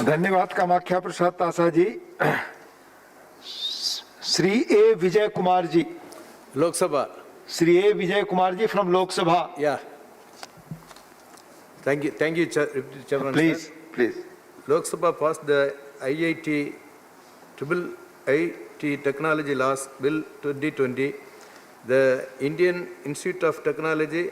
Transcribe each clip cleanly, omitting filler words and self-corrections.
धन्यवाद कामाख्या प्रसाद तासा जी। श्री ए Vijay Kumar ji, Lok Sabha. Shri A Vijay Kumar ji from Lok Sabha. Yeah. Thank you, Chairman. Please, please. Lok Sabha passed the IIT Technology Laws Bill 2020, the Indian Institute of Technology,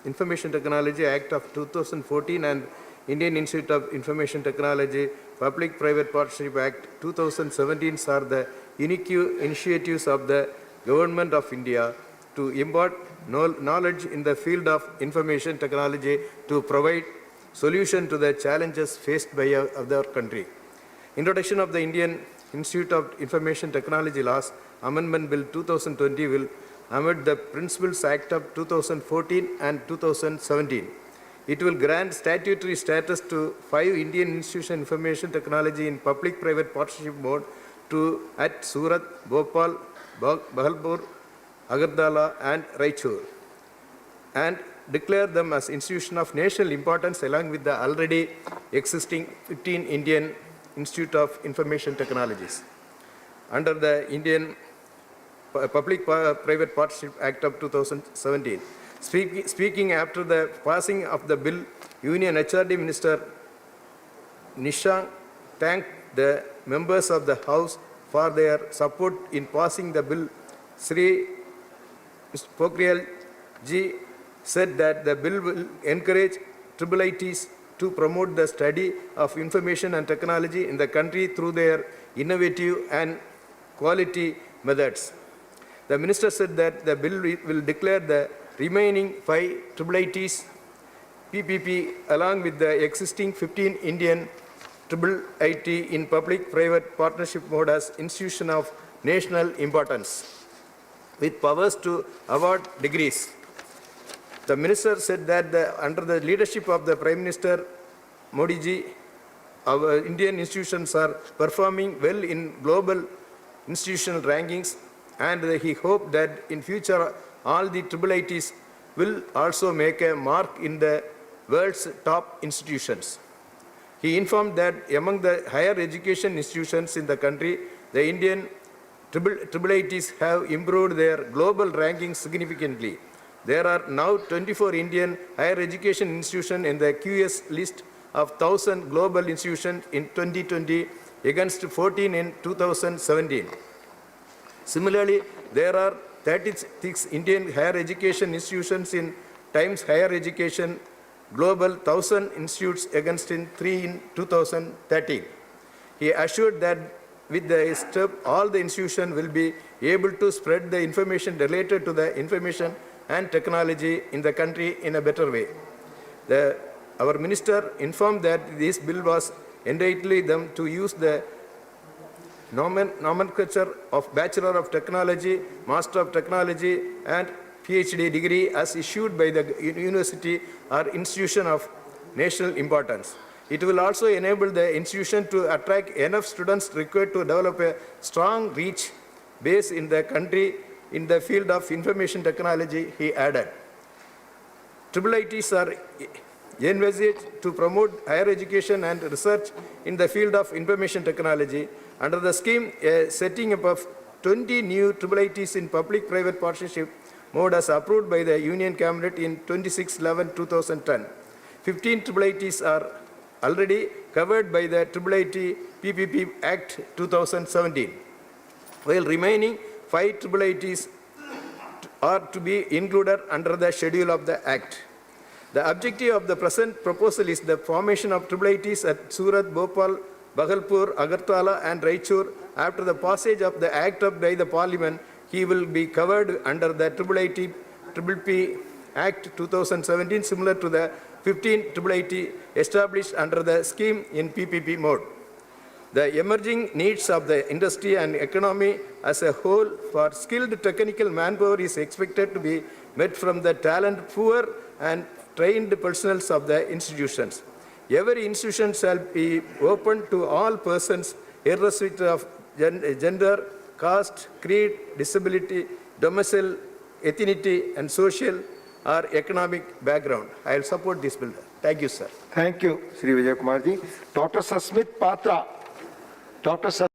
Information Technology Act of 2014 and Indian Institute of Information Technology Public-Private Partnership Act 2017 are the unique initiatives of the Government of India to impart knowledge in the field of information technology to provide solution to the challenges faced by our country. Introduction of the Indian Institute of Information Technology Laws Amendment Bill 2020 will amend the Principles Act of 2014 and 2017. It will grant statutory status to 5 Indian Institutions of Information Technology in public-private partnership mode at Surat, Bhopal, Bhagalpur, Agartala and Raichur, and declare them as institutions of national importance along with the already existing 15 Indian Institute of Information Technologies. Under the Indian Public-Private Partnership Act of 2017. Speaking after the passing of the bill, Union HRD Minister Nishank thanked the members of the House for their support in passing the bill. Sri Pokhriyal ji said that the bill will encourage IIITs to promote the study of information and technology in the country through their innovative and quality methods. The minister said that the bill will declare the remaining 5 IIITs PPP along with the existing 15 Indian IIIT in public-private partnership mode as institution of national importance with powers to award degrees. The minister said that under the leadership of the Prime Minister Modi ji, our Indian institutions are performing well in global institutional rankings, and he hoped that in future all the IIITs will also make a mark in the world's top institutions. He informed that among the higher education institutions in the country, the Indian IIITs have improved their global rankings significantly. There are now 24 Indian higher education institutions in the QS list of 1,000 global institutions in 2020 against 14 in 2017. Similarly, there are 36 Indian higher education institutions in Times Higher Education Global 1,000 institutes against 3 in 2013. He assured that with the step, all the institutions will be able to spread the information related to the information and technology in the country in a better way. Our minister informed that this bill was entitling them to use the nomenclature of Bachelor of Technology, Master of Technology and PhD degree as issued by the university or institution of national importance. It will also enable the institution to attract enough students required to develop a strong reach base in the country in the field of information technology, he added. IIITs are envisaged to promote higher education and research in the field of information technology. Under the scheme, a setting up of 20 new IIITs in public-private partnership mode as approved by the Union Cabinet in 26/11/2010. 15 IIITs are already covered by the IIIT PPP Act 2017, while remaining 5 IIITs are to be included under the schedule of the Act. The objective of the present proposal is the formation of IIITs at Surat, Bhopal, Bhagalpur, Agartala and Raichur. After the passage of the Act by the Parliament, he will be covered under the IIIT PPP Act 2017, similar to the 15 IIIT established under the scheme in PPP mode. The emerging needs of the industry and economy as a whole for skilled technical manpower is expected to be met from the talent poor and trained personnel of the institutions. Every institution shall be open to all persons irrespective of gender, caste, creed, disability, domicile, ethnicity, and social or economic background. I will support this bill. Thank you, sir. Thank you, Shri Vijay Kumar ji. Dr. Sasmit Patra. Dr.